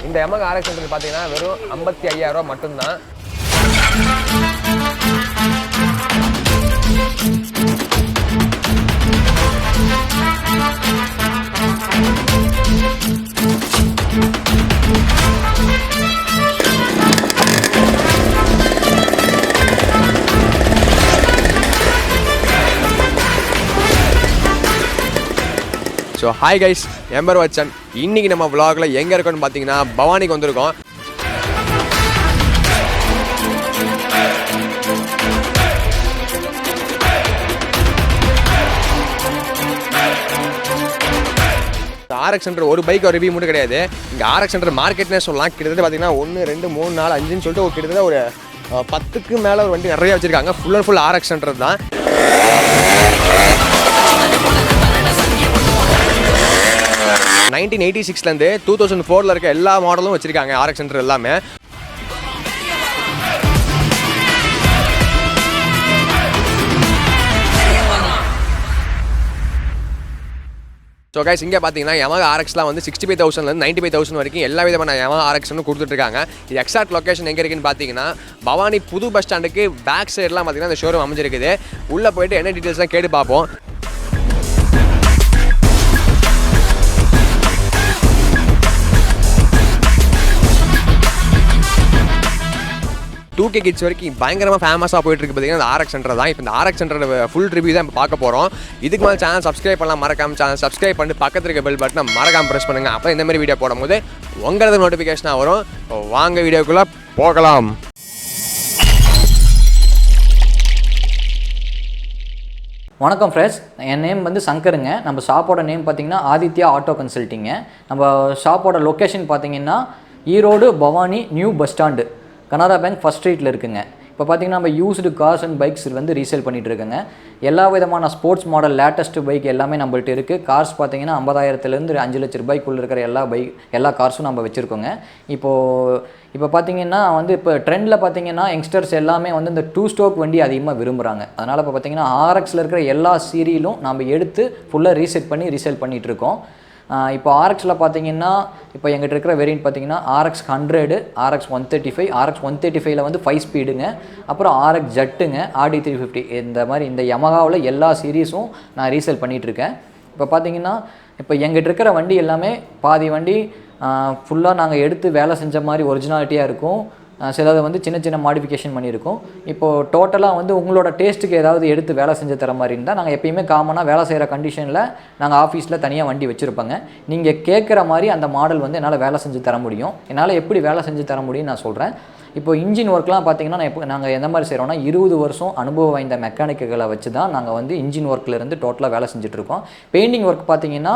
இந்த Yamaha RX பார்த்தீங்கன்னா வெறும் 55,000 ரூபா மட்டும்தான். ஸோ ஹாய் கைஸ், எம்பர் வச்சன். இன்றைக்கி நம்ம vlogல எங்கே இருக்கோன்னு பார்த்தீங்கன்னா பவானிக்கு வந்திருக்கோம். RX ஒரு பைக் ரிவ்யூ மட்டும் கிடையாது. இங்கே RX மார்க்கெட்னே சொல்லலாம். கிட்டத்தட்ட பார்த்தீங்கன்னா 1 2 3 4 5ன்னு சொல்லிட்டு கிட்டத்தட்ட ஒரு 10க்கு மேலே ஒரு வண்டி நிறைய வச்சுருக்காங்க. ஃபுல் அண்ட் ஃபுல் RX தான். (1986) 2004 இருக்க எல்லா மாடலும் வச்சிருக்காங்க RX எல்லாமே. ஸோ கைஸ், இங்கே பார்த்தீங்கன்னா Yamaha RXலாம் வந்து 65,000 95,000 வரைக்கும் எல்லா விதமான Yamaha RXன்னு கொடுத்துட்ருக்காங்க. இது எக்ஸாக்ட் லொக்கேஷன் எங்கே இருக்குன்னு பார்த்தீங்கன்னா பவானி புது பஸ் ஸ்டாண்டுக்கு பேக் சைட்லாம் பார்த்தீங்கன்னா இந்த ஷோரூம் அமைஞ்சிருக்குது. உள்ளே போயிட்டு என்ன டீட்டெயில்ஸ்லாம் கேட்டு பார்ப்போம். 2K கிட்ஸ் வரைக்கும் பயங்கரமாக ஃபேமஸாக போயிட்டுருக்கு பார்த்தீங்கன்னா இந்த RX தான். இப்போ இந்த RX ஃபுல் ரிவ்யூ தான் இப்போ பார்க்க போகிறோம். இதுக்கு மேலே சேனல் சப்ஸ்கிரைப் பண்ணலாம், மறக்காம சேனல் சப்ஸ்கிரைப் பண்ணிட்டு பக்கத்தில் இருக்க பெல் பட்டனை மறக்காம ப்ரெஸ் பண்ணுங்கள். அப்போ இந்த மாதிரி வீடியோ போடும்போது உங்களுக்கு நோட்டிஃபிகேஷனாக வரும். வாங்க வீடியோக்குள்ளே போகலாம். வணக்கம் ஃப்ரெண்ட்ஸ், என் நேம் வந்து சங்கருங்க. நம்ம ஷாப்போட நேம் பார்த்தீங்கன்னா ஆதித்யா ஆட்டோ கன்சல்ட்டிங்க. நம்ம ஷாப்போட லொக்கேஷன் பார்த்தீங்கன்னா Erode Bhavani new bus stand Canara bank first ஸ்ட்ரீட்டில் இருக்குங்க. இப்போ பார்த்தீங்கன்னா நம்ம யூஸ்டு கார்ஸ் அண்ட் பைக்ஸ் வந்து ரீசேல் பண்ணிகிட்டு இருக்குங்க. எல்லா விதமான ஸ்போர்ட்ஸ் மாடல் லேட்டஸ்ட் பைக் எல்லாமே நம்மள்ட்ட இருக்குது. கார்ஸ் பார்த்தீங்கன்னா 50,000 5 லட்ச ரூபாய்க்குள்ளே இருக்கிற எல்லா கார்ஸும் நம்ம வச்சுருக்கோங்க. இப்போ பார்த்தீங்கன்னா வந்து இப்போ ட்ரெண்டில் பார்த்தீங்கன்னா யங்ஸ்டர்ஸ் எல்லாமே வந்து இந்த 2 ஸ்ட்ரோக் வண்டி அதிகமாக விரும்புகிறாங்க. அதனால் இப்போ பார்த்தீங்கன்னா RXல இருக்கிற எல்லா சீரியலும் நம்ம எடுத்து ஃபுல்லாக ரீசெட் பண்ணி ரீசேல் பண்ணிகிட்ருக்கோம். இப்போ RXல பார்த்தீங்கன்னா இப்போ எங்கிட்ட இருக்கிற வேரியன்ட் பார்த்தீங்கன்னா RX 100, RX 135, RX 135ல் வந்து 5 ஸ்பீடுங்க, அப்புறம் RX ஜெட்டுங்க, RD 350 இந்த மாதிரி இந்த Yamahaவில் எல்லா சீரீஸும் நான் ரீசேல் பண்ணிகிட்ருக்கேன். இப்போ பார்த்தீங்கன்னா இப்போ எங்கிட்ட இருக்கிற வண்டி எல்லாமே பாதி வண்டி ஃபுல்லாக நாங்கள் எடுத்து வேலை செஞ்ச மாதிரி ஒரிஜினாலிட்டியாக இருக்கும். சிலது வந்து சின்ன சின்ன மாடிஃபிகேஷன் பண்ணியிருக்கோம். இப்போது டோட்டலாக வந்து உங்களோட டேஸ்ட்டுக்கு ஏதாவது எடுத்து வேலை செஞ்சு தர மாதிரி இருந்தால் நாங்கள் எப்பயுமே காமனாக வேலை செய்கிற கண்டிஷனில் நாங்கள் ஆஃபீஸில் தனியாக வண்டி வச்சுருப்போங்க. நீங்கள் கேட்குற மாதிரி அந்த மாடல் வந்து என்னால் வேலை செஞ்சு தர முடியும். என்னால் எப்படி வேலை செஞ்சு தர முடியும்னு நான் சொல்கிறேன். இப்போ இன்ஜின் ஒர்க்லாம் பார்த்தீங்கன்னா நாங்கள் எந்த மாதிரி செய்கிறோன்னா 20 வருஷம் அனுபவம் வாய்ந்த மெக்கானிக்குகளை வச்சு தான் நாங்கள் வந்து இன்ஜின் ஒர்க்லேருந்து டோட்டலாக வேலை செஞ்சுட்ருக்கோம். பெயிண்டிங் ஒர்க் பார்த்தீங்கன்னா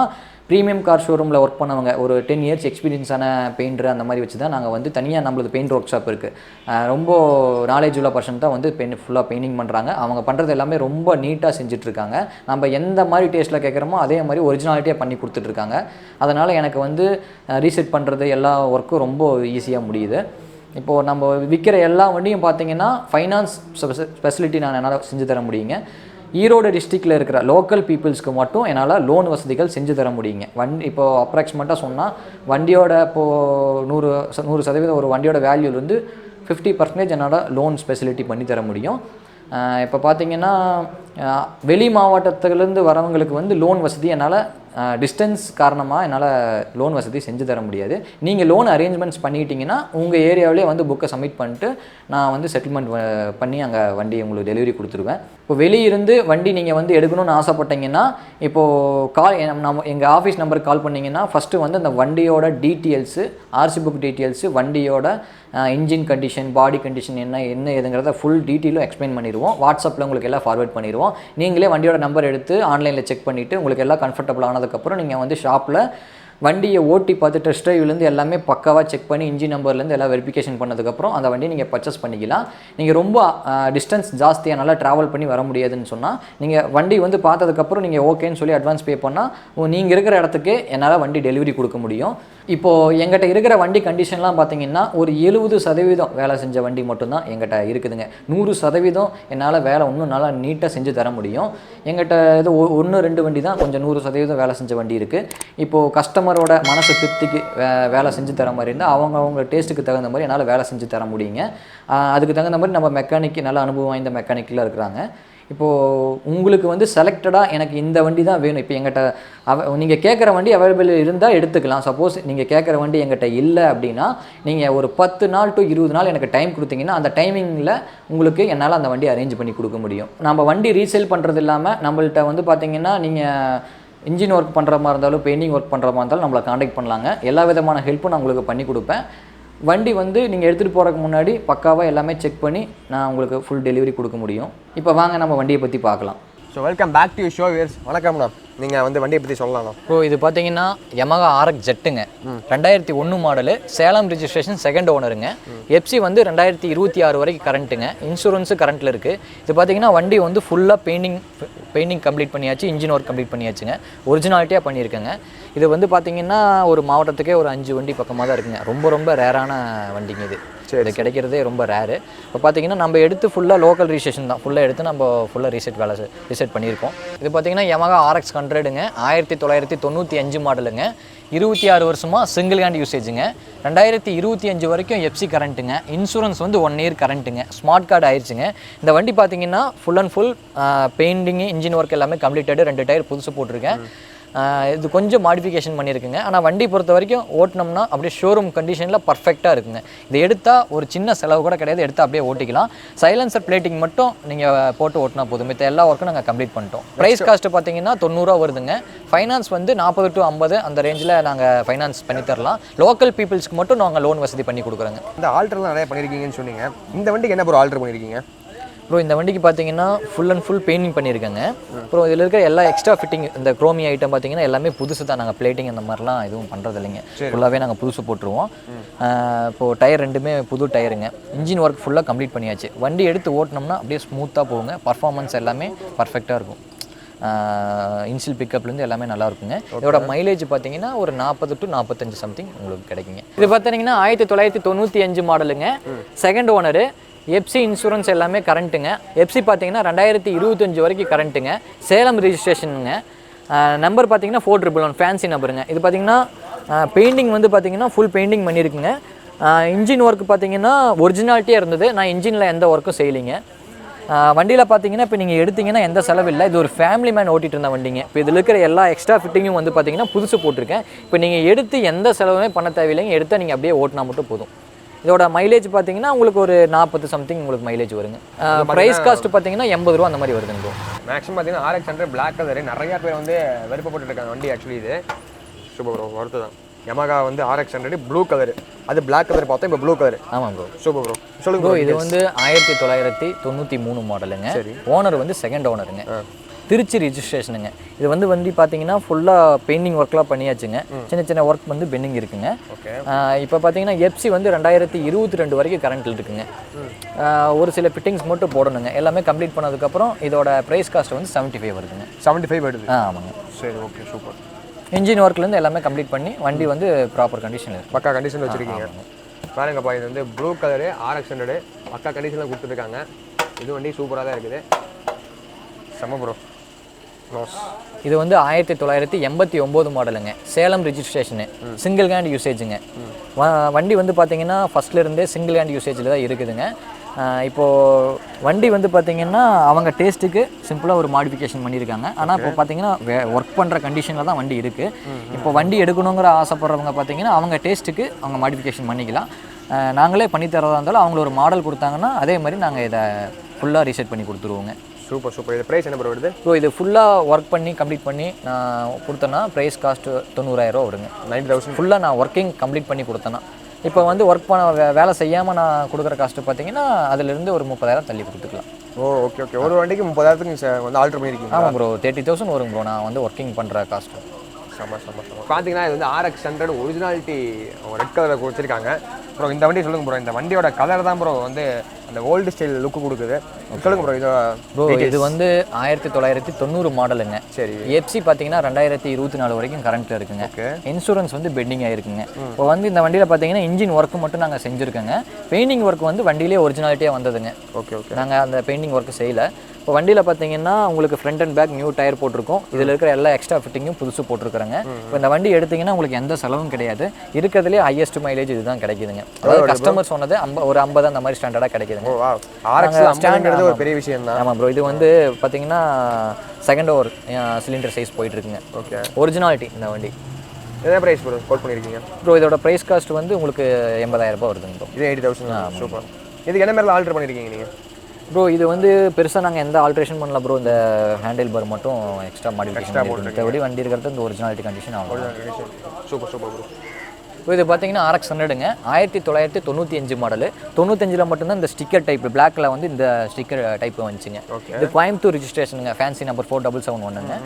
ப்ரீமியம் கார் ஷோரூமில் ஒர்க் பண்ணவங்க ஒரு 10 இயர்ஸ் எக்ஸ்பீரியன்ஸான பெயிண்டர் அந்த மாதிரி வச்சு தான் நாங்கள் வந்து தனியாக நம்மளது பெயிண்ட் ஒர்க் ஷாப் இருக்குது. ரொம்ப நாலேஜ் உள்ள பர்சன் தான் வந்து ஃபுல்லாக பெயிண்டிங் பண்ணுறாங்க. அவங்க பண்ணுறது எல்லாமே ரொம்ப நீட்டாக செஞ்சுட்ருக்காங்க. நம்ம எந்த மாதிரி டேஸ்ட்டில் கேட்குறோமோ அதே மாதிரி ஒரிஜினாலிட்டியாக பண்ணி கொடுத்துட்ருக்காங்க. அதனால் எனக்கு வந்து ரீசெட் பண்ணுறது எல்லா ஒர்க்கும் ரொம்ப ஈஸியாக முடியுது. இப்போது நம்ம விற்கிற எல்லா வண்டியும் பார்த்தீங்கன்னா ஃபைனான்ஸ் ஃபெசிலிட்டி நான் என்னால் செஞ்சு தர முடியுங்க. ஈரோடு டிஸ்ட்ரிக்டில் இருக்கிற லோக்கல் பீப்புள்ஸ்க்கு மட்டும் என்னால் லோன் வசதிகள் செஞ்சு தர முடியுங்க. இப்போது அப்ராக்சிமேட்டாக சொன்னால் வண்டியோட இப்போது 100% ஒரு வண்டியோட வேல்யூலேருந்து 50% என்னால் லோன் ஃபெசிலிட்டி பண்ணி தர முடியும். இப்போ பார்த்தீங்கன்னா வெளி மாவட்டத்துலேருந்து வரவங்களுக்கு வந்து லோன் வசதி என்னால் டிஸ்டன்ஸ் காரணமாக என்னால் லோன் வசதி செஞ்சு தர முடியாது. நீங்கள் லோன் அரேஞ்ச்மெண்ட்ஸ் பண்ணிட்டீங்கன்னா உங்கள் ஏரியாவிலே வந்து புக்கை சப்மிட் பண்ணிட்டு நான் வந்து செட்டில்மெண்ட் பண்ணி அங்கே வண்டி உங்களுக்கு டெலிவரி கொடுத்துருவேன். இப்போ வெளியிருந்து வண்டி நீங்கள் வந்து எடுக்கணும்னு ஆசைப்பட்டீங்கன்னா இப்போது எங்கள் ஆஃபீஸ் நம்பருக்கு கால் பண்ணிங்கன்னா ஃபஸ்ட்டு வந்து அந்த வண்டியோட டீட்டெயில்ஸு, ஆர்சி புக் டீட்டெயில்ஸு, வண்டியோட இன்ஜின் கண்டிஷன், பாடி கண்டிஷன் என்ன ஏதுங்கிறத ஃபுல் டீட்டெயிலும் எக்ஸ்பிளைன் பண்ணிடுவோம். வாட்ஸ்அப்பில் உங்களுக்கு எல்லாம் ஃபார்வேர்ட் பண்ணிடுவோம். நீங்களே வண்டியோட நம்பர் எடுத்து ஆன்லைனில் செக் பண்ணிவிட்டு உங்களுக்கு எல்லாம் கம்ஃபர்டபுள் ஆனதுக்கப்புறம் நீங்கள் வந்து ஷாப்பில் வண்டியை ஓட்டி பார்த்து டெஸ்ட் ட்ரைவ்லேருந்து எல்லாமே பக்காவாக செக் பண்ணி இன்ஜின் நம்பர்லேருந்து எல்லாம் வெரிஃபிகேஷன் பண்ணதுக்கப்புறம் அந்த வண்டியை நீங்கள் பர்ச்சேஸ் பண்ணிக்கலாம். நீங்கள் ரொம்ப டிஸ்டன்ஸ் ஜாஸ்தியாக நல்லா ட்ராவல் பண்ணி வர முடியாதுன்னு சொன்னால் நீங்கள் வண்டி வந்து பார்த்ததுக்கப்புறம் நீங்கள் ஓகேன்னு சொல்லி அட்வான்ஸ் பே பண்ணால் நீங்கள் இருக்கிற இடத்துக்கு என்னால் வண்டி டெலிவரி கொடுக்க முடியும். இப்போது எங்கிட்ட இருக்கிற வண்டி கண்டிஷன்லாம் பார்த்தீங்கன்னா ஒரு 70% வேலை செஞ்ச வண்டி மட்டும்தான் எங்கிட்ட இருக்குதுங்க. 100% என்னால் வேலை இன்னும் நல்லா நீட்டாக செஞ்சு தர முடியும். எங்கிட்ட இது 1-2 வண்டி தான் கொஞ்சம் 100% வேலை செஞ்ச வண்டி இருக்குது. இப்போது கஸ்டமர் கஸ்டமரோட மனசு திருப்திக்கு வேலை செஞ்சு தர மாதிரி இருந்தால் அவங்க டேஸ்ட்டுக்கு தகுந்த மாதிரி என்னால் வேலை செஞ்சு தர முடியுங்க. அதுக்கு தகுந்த மாதிரி நம்ம மெக்கானிக் நல்ல அனுபவம் வாய்ந்த மெக்கானிக்கில் இருக்கிறாங்க. இப்போது உங்களுக்கு வந்து செலக்டடாக எனக்கு இந்த வண்டி தான் வேணும், இப்போ எங்கிட்ட நீங்கள் கேட்குற வண்டி அவைலபிள் இருந்தால் எடுத்துக்கலாம். சப்போஸ் நீங்கள் கேட்குற வண்டி எங்கிட்ட இல்லை அப்படின்னா நீங்கள் ஒரு 10 நாள் டு 20 நாள் எனக்கு டைம் கொடுத்தீங்கன்னா அந்த டைமிங்கில் உங்களுக்கு என்னால் அந்த வண்டி அரேஞ்ச் பண்ணி கொடுக்க முடியும். நம்ம வண்டி ரீசேல் பண்ணுறது இல்லாமல் நம்மள்ட்ட வந்து பார்த்தீங்கன்னா நீங்கள் இன்ஜின் ஒர்க் பண்ணுற மாதிரி இருந்தாலும் பெயிண்டிங் ஒர்க் பண்ணுற மாதிரி இருந்தாலும் நம்மளை காண்டாக்ட் பண்ணலாங்க. எல்லா விதமான ஹெல்ப்பும் நான் உங்களுக்கு பண்ணி கொடுப்பேன். வண்டி வந்து நீங்கள் எடுத்துகிட்டு போகிறதுக்கு முன்னாடி பக்காவாக எல்லாமே செக் பண்ணி நான் உங்களுக்கு ஃபுல் டெலிவரி கொடுக்க முடியும். இப்போ வாங்க நம்ம வண்டியை பற்றி பார்க்கலாம். So welcome back to show viewers. வணக்கம்ண்ணா, நீங்கள் வந்து வண்டியை பற்றி சொல்லலாம்ண்ணா. ஸோ இது பார்த்தீங்கன்னா Yamaha RX ஜெட்டுங்க, 2001 மாடலு, சேலம் ரிஜிஸ்ட்ரேஷன், செகண்ட் ஓனருங்க. எஃப்சி வந்து 2026 வரைக்கும் கரண்ட்டுங்க, இன்சூரன்ஸு கரண்ட்டில் இருக்குது. இது பார்த்தீங்கன்னா வண்டி வந்து ஃபுல்லாக பெயிண்டிங் கம்ப்ளீட் பண்ணியாச்சு, இன்ஜின் ஒர்க் கம்ப்ளீட் பண்ணியாச்சுங்க, ஒரிஜினாலிட்டியாக பண்ணியிருக்கேங்க. இது வந்து பார்த்தீங்கன்னா ஒரு மாவட்டத்துக்கே ஒரு 5 வண்டி பக்கமாக தான் இருக்குங்க. ரொம்ப ரேரான வண்டிங்க இது. இது கிடைக்கிறதே ரொம்ப ரேரு. இப்போ பார்த்தீங்கன்னா நம்ம எடுத்து ஃபுல்லாக லோக்கல் ரிஜிஸ்ட்ரேஷன் தான், ஃபுல்லாக எடுத்து நம்ம ஃபுல்லாக ரீசெட் பண்ணியிருக்கோம். இது பார்த்தீங்கன்னா Yamaha RX 100ங்க, 1995 மாடலுங்க, 26 வருஷமாக சிங்கிள் ஹேண்ட் யூசேஜுங்க, 2025 வரைக்கும் எஃப்சி கரண்ட்டுங்க, இன்சூரன்ஸ் வந்து 1 இயர் கரண்ட்டுங்க, ஸ்மார்ட் கார்டு ஆயிடுச்சுங்க. இந்த வண்டி பார்த்தீங்கன்னா full and full painting engine work எல்லாமே கம்ப்ளீட்டடு, 2 டயர் புதுசு போட்டிருக்கேன். இது கொஞ்சம் மாடிஃபிகேஷன் பண்ணியிருக்குங்க. ஆனால் வண்டி பொறுத்த வரைக்கும் ஓட்டினோம்னா அப்படியே ஷோரூம் கண்டிஷனில் பர்ஃபெக்டாக இருக்குங்க. இது எடுத்தால் ஒரு சின்ன செலவு கூட கிடையாது, எடுத்தால் அப்படியே ஓட்டிக்கலாம். சைலன்சர் பிளேட்டிங் மட்டும் நீங்கள் போட்டு ஓட்டினா போதும், மித்த எல்லா ஒர்க்கும் நாங்கள் கம்ப்ளீட் பண்ணிட்டோம். ப்ரைஸ் காஸ்ட்டு பார்த்தீங்கன்னா 90 ரூபா வருதுங்க. ஃபைனான்ஸ் வந்து 40 to 50 அந்த ரேஞ்சில் நாங்கள் ஃபைனான்ஸ் பண்ணி தரலாம். லோக்கல் பீப்புள்ஸ்க்கு மட்டும் நாங்கள் லோன் வசதி பண்ணி கொடுக்குறோங்க. இந்த ஆல்டர்லாம் நிறைய பண்ணியிருக்கீங்கன்னு சொன்னீங்க. இந்த வண்டிக்கு என்ன ப்ரோ ஆல்டர் பண்ணியிருக்கீங்க? ப்ரோ இந்த வண்டிக்கு பார்த்தீங்கன்னா ஃபுல் அண்ட் ஃபுல் பெயிண்டிங் பண்ணியிருக்காங்க. அப்புறம் இதில் இருக்கிற எல்லா எக்ஸ்ட்ரா ஃபிட்டிங், இந்த குரோமி ஐட்டம் பார்த்தீங்கன்னா எல்லாமே புதுசு தான். நாங்கள் பிளேட்டிங் அந்த மாதிரிலாம் எதுவும் பண்ணுறது இல்லைங்க, ஃபுல்லாகவே நாங்கள் புதுசு போட்டுருவோம். இப்போது டயர் 2மே புது டயருங்க. இன்ஜின் ஒர்க் ஃபுல்லாக கம்ப்ளீட் பண்ணியாச்சு. வண்டி எடுத்து ஓட்டினோம்னா அப்படியே ஸ்மூத்தாக போகுங்க. பர்ஃபார்மன்ஸ் எல்லாமே பர்ஃபெக்டாக இருக்கும். இன்சில் பிக்கப்லேருந்து எல்லாமே நல்லா இருக்குங்க. இதோட மைலேஜ் பார்த்தீங்கன்னா ஒரு 40 to 45 சம்திங் உங்களுக்கு கிடைக்குங்க. இது பார்த்தீங்கன்னா 1995 மாடலுங்க, செகண்ட் ஓனரு, எஃப்சி இன்சூரன்ஸ் எல்லாமே கரண்ட்டுங்க. எஃப்சி பார்த்தீங்கன்னா 2025 வரைக்கும் கரண்ட்டுங்க, சேலம் ரிஜிஸ்ட்ரேஷனுங்க. நம்பர் பார்த்தீங்கன்னா 411 ஃபேன்சி நம்பருங்க. இது பார்த்தீங்கன்னா பெயிண்டிங் வந்து பார்த்தீங்கன்னா ஃபுல் பெயிண்டிங் பண்ணியிருக்குங்க. இன்ஜின் ஒர்க் பார்த்தீங்கன்னா ஒரிஜினாலிட்டியாக இருந்தது. நான் இன்ஜினில் எந்த ஒர்க்கும் செய்யலைங்க. வண்டியில் பார்த்தீங்கன்னா இப்போ நீங்கள் எடுத்திங்கன்னா எந்த செலவு இல்லை. இது ஒரு ஃபேமிலி மேன் ஓட்டிகிட்டு இருந்த வண்டிங்க. இப்போ இதில் இருக்கிற எல்லா எக்ஸ்ட்ரா ஃபிட்டிங்கும் வந்து பார்த்தீங்கன்னா புதுசு போட்டிருக்கேன். இப்போ நீங்கள் எடுத்து எந்த செலவுமே பண்ண தேவையில்லைங்க, எடுத்தால் நீங்கள் அப்படியே ஓட்டினா மட்டும் போதும். இதோட மைலேஜ் பார்த்தீங்கன்னா உங்களுக்கு ஒரு 40 சம்திங் உங்களுக்கு மைலேஜ் வருங்க. ப்ரைஸ் காஸ்ட் பார்த்தீங்கன்னா 80 ரூபா அந்த மாதிரி வருதுங்க. மேக்ஸிமம் பார்த்தீங்கன்னா RX 100 பிளாக் கலர் நிறையா பேர் வந்து விருப்பப்பட்டு இருக்காங்க வண்டி. ஆக்சுவலி இது சூப்பர் ப்ரோ, வருது தான். Yamaha வந்து RX 100 ப்ளூ கலர், அது பிளாக் கலர் பார்த்தோம், இப்போ ப்ளூ கலர். ஆமாம் ப்ரோ, சூப்பர் ப்ரோ. சொல்லுங்க ப்ரோ. இது வந்து 1993 மாடலுங்க. ஓனர் வந்து செகண்ட் ஓனருங்க, திருச்சி ரிஜிஸ்ட்ரேஷனுங்க. இது வந்து வண்டி பார்த்தீங்கன்னா ஃபுல்லாக பெயிண்டிங் ஒர்க்லாம் பண்ணியாச்சுங்க. சின்ன ஒர்க் வந்து பெண்டிங் இருக்குங்க. இப்போ பார்த்தீங்கன்னா எஃப்சி வந்து 2022 வரைக்கும் கரண்ட்டில் இருக்குங்க. ஒரு சில ஃபிட்டிங்ஸ் மட்டும் போடணுங்க. எல்லாமே கம்ப்ளீட் பண்ணதுக்கப்புறம் இதோட ப்ரைஸ் காஸ்ட் வந்து 75 வருதுங்க. 75 வருது? ஆமாங்க. சரி, ஓகே, சூப்பர். இன்ஜின் ஒர்க்லேருந்து எல்லாமே கம்ப்ளீட் பண்ணி வண்டி வந்து ப்ராப்பர் கண்டிஷனில் இருக்குது. பக்கா கண்டிஷனில் வச்சுருக்கீங்க. பாருங்கப்பா, இது வந்து ப்ளூ கலரு RX 100 பக்கா கண்டிஷனில் கொடுத்துருக்காங்க. இது வண்டி சூப்பராக தான் இருக்குது. செம்ம ப்ரோ. இது வந்து 1989 மாடலுங்க, சேலம் ரிஜிஸ்ட்ரேஷனு, சிங்கிள் ஹேண்ட் யூசேஜுங்க. வண்டி வந்து பார்த்தீங்கன்னா ஃபஸ்ட்லேருந்தே சிங்கிள் ஹேண்ட் யூசேஜில் தான் இருக்குதுங்க. இப்போது வண்டி வந்து பார்த்திங்கன்னா அவங்க டேஸ்ட்டுக்கு சிம்பிளாக ஒரு மாடிஃபிகேஷன் பண்ணியிருக்காங்க. ஆனால் இப்போ பார்த்தீங்கன்னா ஒர்க் பண்ணுற கண்டிஷனில் தான் வண்டி இருக்குது. இப்போ வண்டி எடுக்கணுங்கிற ஆசைப்படுறவங்க பார்த்தீங்கன்னா அவங்க டேஸ்ட்டுக்கு அவங்க மாடிஃபிகேஷன் பண்ணிக்கலாம். நாங்களே பண்ணித்தரதா இருந்தாலும் அவங்கள ஒரு மாடல் கொடுத்தாங்கன்னா அதே மாதிரி நாங்கள் இதை ஃபுல்லாக ரீசெட் பண்ணி கொடுத்துருவோங்க. Super super. இது ப்ரைஸ் என்ன ப்ரோ வருது? ஸோ இது ஃபுல்லாக ஒர்க் பண்ணி கம்ப்ளீட் பண்ணி நான் கொடுத்தேன்னா ப்ரைஸ் காஸ்ட்டு 90,000 வருங்க. 90,000 ஃபுல்லாக நான் ஒர்க்கிங் கம்ப்ளீட் பண்ணி கொடுத்தேன்னா. இப்போ வந்து ஒர்க் பண்ண வேலை செய்யாமல் நான் கொடுக்குற காஸ்ட்டு பார்த்தீங்கன்னா அதிலிருந்து ஒரு 30,000 தள்ளி கொடுத்துக்கலாம். ஓ, ஓகே ஓகே. ஒரு வண்டிக்கு 30,000க்கு வந்து ஆல்டர் பண்ணியிருக்கீங்க? ஆமாம் ப்ரோ, 30,000 வரும் ப்ரோ நான் வந்து ஒர்க்கிங் பண்ணுற காஸ்ட்டு. பார்த்தீங்கன்னா இது வந்து RX 100 ஒரிஜினாலிட்டி ரெட் கலரில் வச்சிருக்காங்க. ப்ரோ இந்த வண்டி சொல்லுங்கள் ப்ரோ. இந்த வண்டியோட கலர் தான் ப்ரோ வந்து அந்த ஓல்டு ஸ்டைல் லுக்கு கொடுக்குது. சொல்லுங்கள் ப்ரோ. இது வந்து 1990 மாடலுங்க. சரி. எஃப்சி பார்த்தீங்கன்னா 2024 வரைக்கும் கரண்ட்டில் இருக்குங்க. இன்சூரன்ஸ் வந்து பெண்டிங் ஆகிருக்குங்க. இப்போ வந்து இந்த வண்டியில் பார்த்தீங்கன்னா இன்ஜின் ஒர்க்கு மட்டும் நாங்கள் செஞ்சுருக்கோங்க. பெயிண்டிங் ஒர்க் வந்து வண்டியிலே ஒரிஜினாலிட்டியாக வந்ததுங்க. Okay okay. நாங்கள் அந்த பெயிண்டிங் ஒர்க்கு செய்யலை. இப்போ வண்டியில் பார்த்தீங்கன்னா உங்களுக்கு front and back new tyre போட்டிருக்கோம். இதில் இருக்கிற எல்லா எக்ஸ்ட்ரா ஃபிட்டிங்கும் புதுசு போட்டிருக்காங்க. இப்போ இந்த வண்டி எடுத்தீங்கன்னா உங்களுக்கு எந்த செலவும் கிடையாது. இருக்கிறதுலே ஹையஸ்ட் மைலேஜ் இதுதான் கிடைக்குதுங்க. அதாவது கஸ்டமர் சொன்னது ஒரு 50 அந்த மாதிரி ஸ்டாண்டர்டாக கிடைக்குதுங்க. ஸ்டாண்டர்ட் ஒரு பெரிய விஷயம் தான். ஆமாம் ப்ரோ, இது வந்து பார்த்தீங்கன்னா செகண்ட் ஓவர் சிலிண்டர் சைஸ் போயிட்டு இருக்குங்க. ஓகே, ஒரிஜினாலிட்டி இந்த வண்டி. என்ன ப்ரைஸ் ப்ரோ கோட் பண்ணியிருக்கீங்க ப்ரோ? இதோட ப்ரைஸ் காஸ்ட் வந்து உங்களுக்கு 80,000 ரூபாய் வருதுங்க ப்ரோ. இது 80,000. சூப்பர். இதுக்கு என்ன மாதிரி ஆல்டர் பண்ணியிருக்கீங்க நீங்கள்? ப்ரோ இது வந்து பெருசாக நாங்கள் எந்த ஆல்ட்ரேஷன் பண்ணல ப்ரோ. இந்த ஹேண்டில் பார் மட்டும் எக்ஸ்ட்ரா மாடிஃபிகேஷன் மற்றபடி வண்டி இருக்கிறது இந்த ஒரிஜினாலிட்டி கண்டிஷன் ஆகும். Super super bro. இப்போ இது பார்த்தீங்கன்னா RX 100ங்க, 1995 மாடலு. 95ல் மட்டும்தான் இந்த ஸ்டிக்கர் டைப் பிளாக்ல வந்து இந்த ஸ்டிக்கர் டைப் வந்துச்சுங்க. இது கோயம்புத்தூர் ரிஜிஸ்ட்ரேஷனுங்க, ஃபேன்சி நம்பர் 4771ங்க.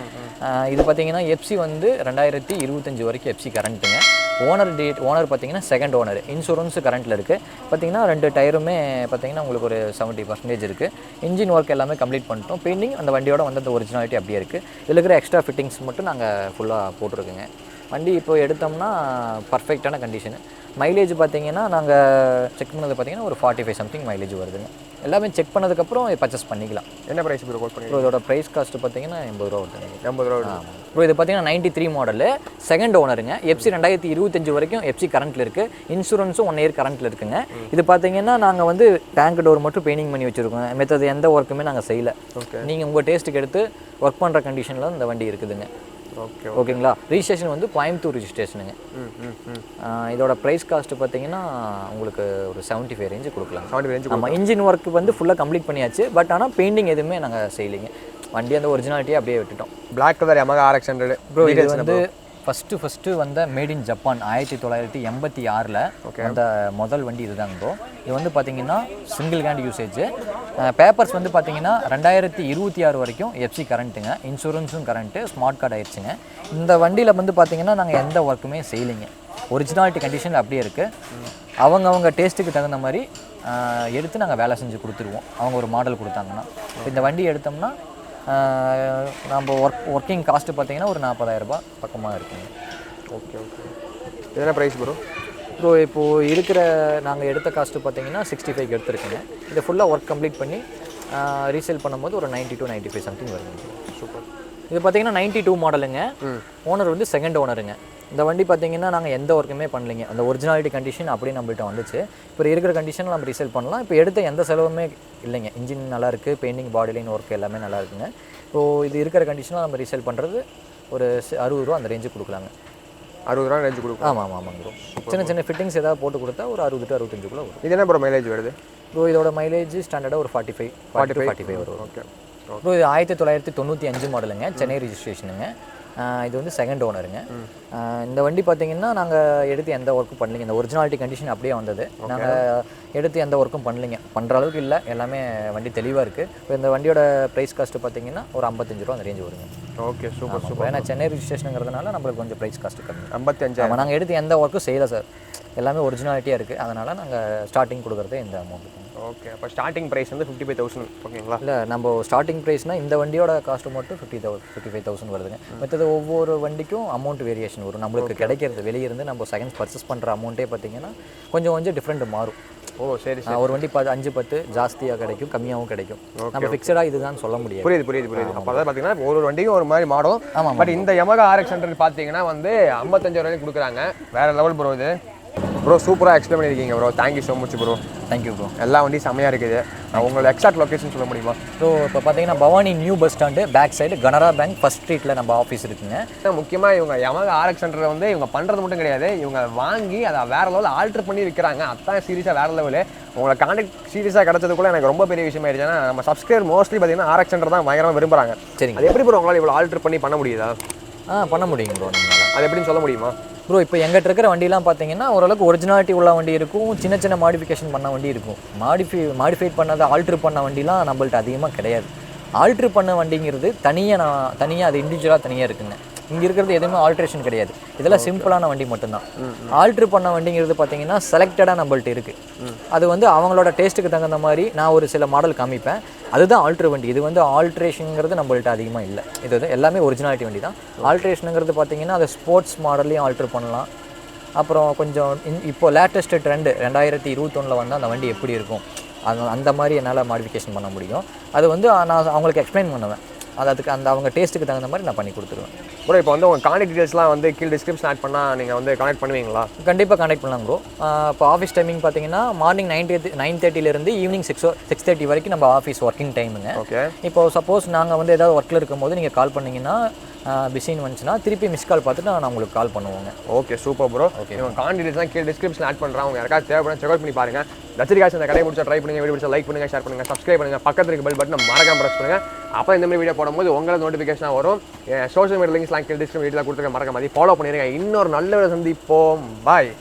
இது பார்த்தீங்கன்னா எஃப்சி வந்து 2025 வரைக்கும் எஃப்சி கரண்ட்டுங்க. ஓனர் பார்த்தீங்கன்னா செகண்ட் ஓனர். இன்சூரன்ஸ் கரண்ட்டில் இருக்குது. பார்த்தீங்கன்னா 2 டயருமே பார்த்தீங்கன்னா உங்களுக்கு ஒரு 70% இருக்குது. இன்ஜின் ஒர்க் எல்லாமே கம்ப்ளீட் பண்ணிட்டோம். பெயிண்டிங் அந்த வண்டியோட வந்து அந்த ஒரிஜினாலிட்டி அப்படியே இருக்குது. இதில் இருக்கிற எக்ஸ்ட்ரா ஃபிட்டிங்ஸ் மட்டும் நாங்கள் ஃபுல்லாக போட்டிருக்குங்க. வண்டி இப்போ எடுத்தோம்னா பர்ஃபெக்டான கண்டிஷனு. மைலேஜ் பார்த்தீங்கன்னா நாங்கள் செக் பண்ணது பார்த்தீங்கன்னா ஒரு 45 சம்திங் மைலேஜ் வருதுங்க. எல்லாமே செக் பண்ணதுக்கப்புறம் பர்ச்சேஸ் பண்ணிக்கலாம். என்ன ப்ரைஸ் ப்ரோ கோட் பண்ணிக்கலாம்? இதோட ப்ரைஸ் காஸ்ட் பார்த்தீங்கன்னா 80 ரூபா வருதுங்க. 80 ரூபா. ப்ரோ இது பார்த்தீங்கன்னா 93 மாடலு, செகண்ட் ஓனருங்க. எஃப்சி 2025 வரைக்கும் எஃப்சி கரண்ட்டில் இருக்குது. இன்சூரன்ஸும் 1 இயர் கரண்ட்டில் இருக்குங்க. இது பார்த்தீங்கன்னா நாங்கள் வந்து டேங்க் டோர் மட்டும் பெயிண்டிங் பண்ணி வச்சுருக்கோம். மற்றது எந்த ஒர்க்குமே நாங்கள் செய்யலை. நீங்கள் உங்கள் டேஸ்ட்டுக்கு எடுத்து ஒர்க் பண்ணுற கண்டிஷனில் இந்த வண்டி இருக்குதுங்க. ஓகேங்களா? ரிஜிஸ்ட்ரேஷன் வந்து கோயம்புத்தூர் ரிஜிஸ்ட்ரேஷனுங்க. இதோட ப்ரைஸ் காஸ்ட் பார்த்தீங்கன்னா உங்களுக்கு ஒரு 75 ரேஞ்சு கொடுக்கலாம். 75 ரேஞ்சு. ஆமாம், இன்ஜின் ஒர்க் வந்து ஃபுல்லாக கம்ப்ளீட் பண்ணியாச்சு. பட் ஆனால் பெயிண்டிங் எதுவுமே நாங்கள் செய்யலைங்க. வண்டி அந்த ஒரிஜினாலிட்டியை அப்படியே விட்டுட்டோம். Black colour Yamaha RX 100 bro. இது வந்து ஃபஸ்ட்டு வந்த மேட் இன் ஜப்பான் 1986ல் அந்த முதல் வண்டி இதுதாங்க ப்ரோ. இது வந்து பார்த்தீங்கன்னா சிங்கிள் ஹேண்ட் யூசேஜ். பேப்பர்ஸ் வந்து பார்த்தீங்கன்னா 2026 வரைக்கும் எஃப்சி கரண்ட்டுங்க. இன்சூரன்ஸும் கரண்ட்டு, ஸ்மார்ட் கார்டு ஆயிடுச்சுங்க. இந்த வண்டியில் வந்து பார்த்தீங்கன்னா நாங்கள் எந்த ஒர்க்குமே செய்யலைங்க. ஒரிஜினாலிட்டி கண்டிஷனில் அப்படியே இருக்குது. அவங்க டேஸ்ட்டுக்கு தகுந்த மாதிரி எடுத்து நாங்கள் வேலை செஞ்சு கொடுத்துருவோம். அவங்க ஒரு மாடல் கொடுத்தாங்கன்னா. இந்த வண்டி எடுத்தோம்னா நம்ம ஒர்க்கிங் காஸ்ட்டு பார்த்தீங்கன்னா ஒரு 40,000 ரூபாய் பக்கமாக இருக்குங்க. ஓகே. என்ன ப்ரைஸ் ப்ரோ? ப்ரோ இப்போது இருக்கிற நாங்கள் எடுத்த காஸ்ட்டு பார்த்தீங்கன்னா 65 எடுத்துருக்குங்க. இதை ஃபுல்லாக ஒர்க் கம்ப்ளீட் பண்ணி ரீசேல் பண்ணும்போது ஒரு 90 to 95 சம்திங் வருங்க. சூப்பர். இது பார்த்தீங்கன்னா 92 மாடலுங்க. ஓனர் வந்து செகண்ட் ஓனருங்க. இந்த வண்டி பார்த்தீங்கன்னா நாங்கள் எந்த ஒர்க்குமே பண்ணலைங்க. அந்த ஒரிஜினாலிட்டி கண்டிஷன் அப்படியே நம்மள்கிட்ட வந்துச்சு. இப்போ இருக்கிற கண்டிஷனில் நம்ம ரீசேல் பண்ணலாம். இப்போ எடுத்த எந்த செலவுமே இல்லைங்க. இன்ஜின் நல்லாயிருக்கு, பெயிண்டிங், பாடி லைன் ஒர்க் எல்லாமே நல்லா இருக்குங்க. இப்போது இது இருக்கிற கண்டிஷனில் நம்ம ரீசேல் பண்ணுறது ஒரு 60 ரூபா அந்த ரேஞ்சு கொடுக்கலாங்க. 60 ரூபா ரேஞ்சு கொடுக்கும். ஆமாம் ப்ரோ. சின்ன ஃபிட்டிங்ஸ் ஏதாவது போட்டு கொடுத்தா ஒரு 60 to 65 வரும். இது என்ன ப்ரோ மைலேஜ் வருது? ப்ரோ இதோட மைலேஜ் ஸ்டாண்டர்டாக ஒரு 45 வரும். ஓகே ப்ரோ இது 1995 மாடலுங்க, சென்னை ரிஜிஸ்ட்ரேஷனுங்க. இது வந்து செகண்ட் ஓனருங்க. இந்த வண்டி பார்த்தீங்கன்னா நாங்கள் எடுத்து எந்த ஒர்க்கும் பண்ணலைங்க. இந்த ஒரிஜினாலிட்டி கண்டிஷன் அப்படியே வந்தது. நாங்கள் எடுத்து எந்த ஒர்க்கும் பண்ணலைங்க. பண்ணுற அளவுக்கு இல்லை, எல்லாமே வண்டி தெளிவாக இருக்குது. இப்போ இந்த வண்டியோட ப்ரைஸ் காஸ்ட்டு பார்த்தீங்கன்னா ஒரு 55 ரூபா அந்த ரேஞ்சு வருங்க. Okay, super. ஏன்னா சென்னை ரிஜிஸ்ட்ரேஷனுங்கிறதுனால நம்மளுக்கு கொஞ்சம் ப்ரைஸ் காஸ்ட்டு கம்மி. 55. ஆமாம், நாங்கள் எடுத்து எந்த ஒர்க்கும் செய்யலை சார். எல்லாமே ஒரிஜினாலிட்டியாக இருக்குது. அதனால் நாங்கள் ஸ்டார்டிங் கொடுக்குறதே இந்த அமௌண்ட்டு. ஓகே. அப்போ ஸ்டார்டிங் ப்ரைஸ் வந்து 55,000 ஓகேங்களா? இல்லை, நம்ம ஸ்டார்டிங் ப்ரைஸ்னால் இந்த வண்டியோட காஸ்ட்டு மட்டும் 55,000 வருதுங்க. மற்றது ஒவ்வொரு வண்டிக்கும் அமௌண்ட் வேரியேஷன் வரும். நம்மளுக்கு கிடைக்கிறது வெளியிருந்து நம்ம செகண்ட்ஸ் பர்ச்சேஸ் பண்ணுற அமௌண்ட்டே பார்த்தீங்கன்னா கொஞ்சம் டிஃப்ரெண்ட் மாறும். ஓ சரி. ஒரு வண்டி 5-10 ஜாஸ்தியாக கிடைக்கும், கம்மியாகவும் கிடைக்கும். நம்ம ஃபிக்ஸடாக இதுதான் சொல்ல முடியாது. புரியுது. அப்போ அதான் பார்த்தீங்கன்னா ஒரு வண்டிக்கும் ஒரு மாதிரி மாடல். ஆமாம். பட் இந்த Yamaha RX 100 பார்த்தீங்கன்னா வந்து 55 ரூபாய்க்கு கொடுக்குறாங்க. வேறு லெவல் ப்ரோ. இது ப்ரோ சூப்பராக எக்ஸ்பிளைன் பண்ணியிருக்கீங்க bro. Thank you so much bro. Thank you bro. எல்லா வண்டியும் செம்மையாக இருக்குது. உங்களோட எக்ஸாக்ட் லொக்கேஷன் சொல்ல முடியுமா? ஸோ இப்போ பார்த்தீங்கன்னா Bhavani new bus stand back side Canara bank first ஸ்ட்ரீட்டில் நம்ம ஆஃபீஸ் இருக்குங்க. முக்கியமாக இவங்க Yamaha RX 100 வந்து இவங்க பண்ணுறது மட்டும் கிடையாது, இவங்க வாங்கி அதை வேறு லெவலில் ஆல்ட்ரு பண்ணி விற்கிறாங்க. அதான் சீரியஸாக வேறு லெவலு. உங்களை கான்டாக்ட் சீரியஸாக கிடச்சதுக்குள்ள எனக்கு ரொம்ப பெரிய விஷயம் ஆயிடுச்சு. ஏன்னா நம்ம சப்ஸ்கிரைபர் மோஸ்ட்லி பார்த்தீங்கன்னா RX 100 தான் பயங்கரமாக விரும்புகிறாங்க. சரிங்க. அது எப்படி ப்ரோ உங்களால் இவ்வளோ ஆல்ட்ரு பண்ணி பண்ண முடியுதா? பண்ண முடியுங்க ப்ரோ. நீங்கள் அது எப்படின்னு சொல்ல முடியுமா ப்ரோ? இப்போ எங்கிட்ட இருக்கிற வண்டிலாம் பார்த்தீங்கன்னா ஓரளவுக்கு ஒரிஜினாலிட்டி உள்ள வண்டி இருக்கும், சின்ன மாடிஃபிகேஷன் பண்ண வண்டி இருக்கும். மாடிஃபைட் பண்ணாத ஆல்ட்ரு பண்ண வண்டிலாம் நம்மள்ட்ட அதிகமாக கிடையாது. ஆல்ட்ரு பண்ண வண்டிங்கிறது தனியாக அது இண்டிவிஜுவலாக தனியாக இருக்குங்க. இங்கே இருக்கிறது எதுவுமே ஆல்ட்ரேஷன் கிடையாது. இதெல்லாம் சிம்பிளான வண்டி மட்டும்தான். ஆல்ட்ரு பண்ண வண்டிங்கிறது பார்த்தீங்கன்னா செலக்டடாக நம்மள்ட்ட இருக்குது. அது வந்து அவங்களோட டேஸ்ட்டுக்கு தகுந்த மாதிரி நான் ஒரு சில மாடல் காமிப்பேன். அதுதான் ஆல்ட்ரு வண்டி. இது வந்து ஆல்ட்ரேஷனுங்கிறது நம்மள்ட்ட அதிகமாக இல்லை. இது வந்து எல்லாமே ஒரிஜினாலிட்டி வண்டி தான். ஆல்ட்ரேஷனுங்கிறது பார்த்தீங்கன்னா அது ஸ்போர்ட்ஸ் மாடல்லையும் ஆல்ட்ரு பண்ணலாம். அப்புறம் கொஞ்சம் இப்போ லேட்டஸ்ட்டு ட்ரெண்டு 2021 வந்தால் அந்த வண்டி எப்படி இருக்கும் அந்த மாதிரி என்னால் மாடிஃபிகேஷன் பண்ண முடியும். அது வந்து நான் அவங்களுக்கு எக்ஸ்பிளைன் பண்ணுவேன். அதுக்கு அவங்க டேஸ்ட்டுக்கு தகுந்த மாதிரி நான் பண்ணி கொடுத்துருவேன். ப்ரோ இப்போ வந்து உங்கள் கான்டாக்ட் டீடைல்ஸ்லாம் வந்து கீழே டிஸ்கிரிப்ஷன் ஆட் பண்ணால் நீங்கள் வந்து கனெக்ட் பண்ணுவீங்களா? கண்டிப்பாக கனெக்ட் பண்ணலாம் ப்ரோ. இப்போ ஆஃபீஸ் டைமிங் பார்த்தீங்கன்னா மார்னிங் 9:30 ஈவினிங் 6:30 வரைக்கும் நம்ம ஆஃபீஸ் ஒர்க்கிங் டைமுங்க. ஓகே. இப்போ சப்போஸ் நாங்கள் வந்து ஏதாவது ஒர்க்கில் இருக்கும்போது நீங்கள் கால் பண்ணிங்கன்னா பிஸின்னு வந்துச்சுன்னா திருப்பி மிஸ் கால் பார்த்துட்டு நான் உங்களுக்கு கால் பண்ணுவோங்க. Okay super bro. ஓகே உங்கள் கான்டாக்ட் டீடைல்ஸ்லாம் கீழே டிஸ்கிரிப்ஷன் ஆட் பண்ணுறேன். அவங்க யாருக்காவது தேவைப்படும் செக் அவுட் பண்ணி பாருங்கள். தச்சிரிக்காச்சு அந்த கடையை முடிச்சா ட்ரை பண்ணுங்கள். வீடியோ பிடிச்சா லைக் பண்ணுங்கள், ஷேர் பண்ணுங்கள், சப்ஸ்கிரைப் பண்ணுங்கள், பக்கத்தில் இருக்க பெல் பட்டனை மறக்காம ப்ரெஸ் பண்ணுங்கள். அப்போ இந்த மாதிரி வீடியோ போடும்போது உங்களுக்கு நோட்டிஃபிகேஷன் வரும். சோஷியல் மீடியா லிங்க்ஸ்லாம் கீழே டிஸ்கிரிப்ஷன் வீடியோவில் கொடுத்துருக்க மறக்காம ஃபாலோ பண்ணிடுங்க. இன்னொரு நல்ல சந்திப்போம். பாய்.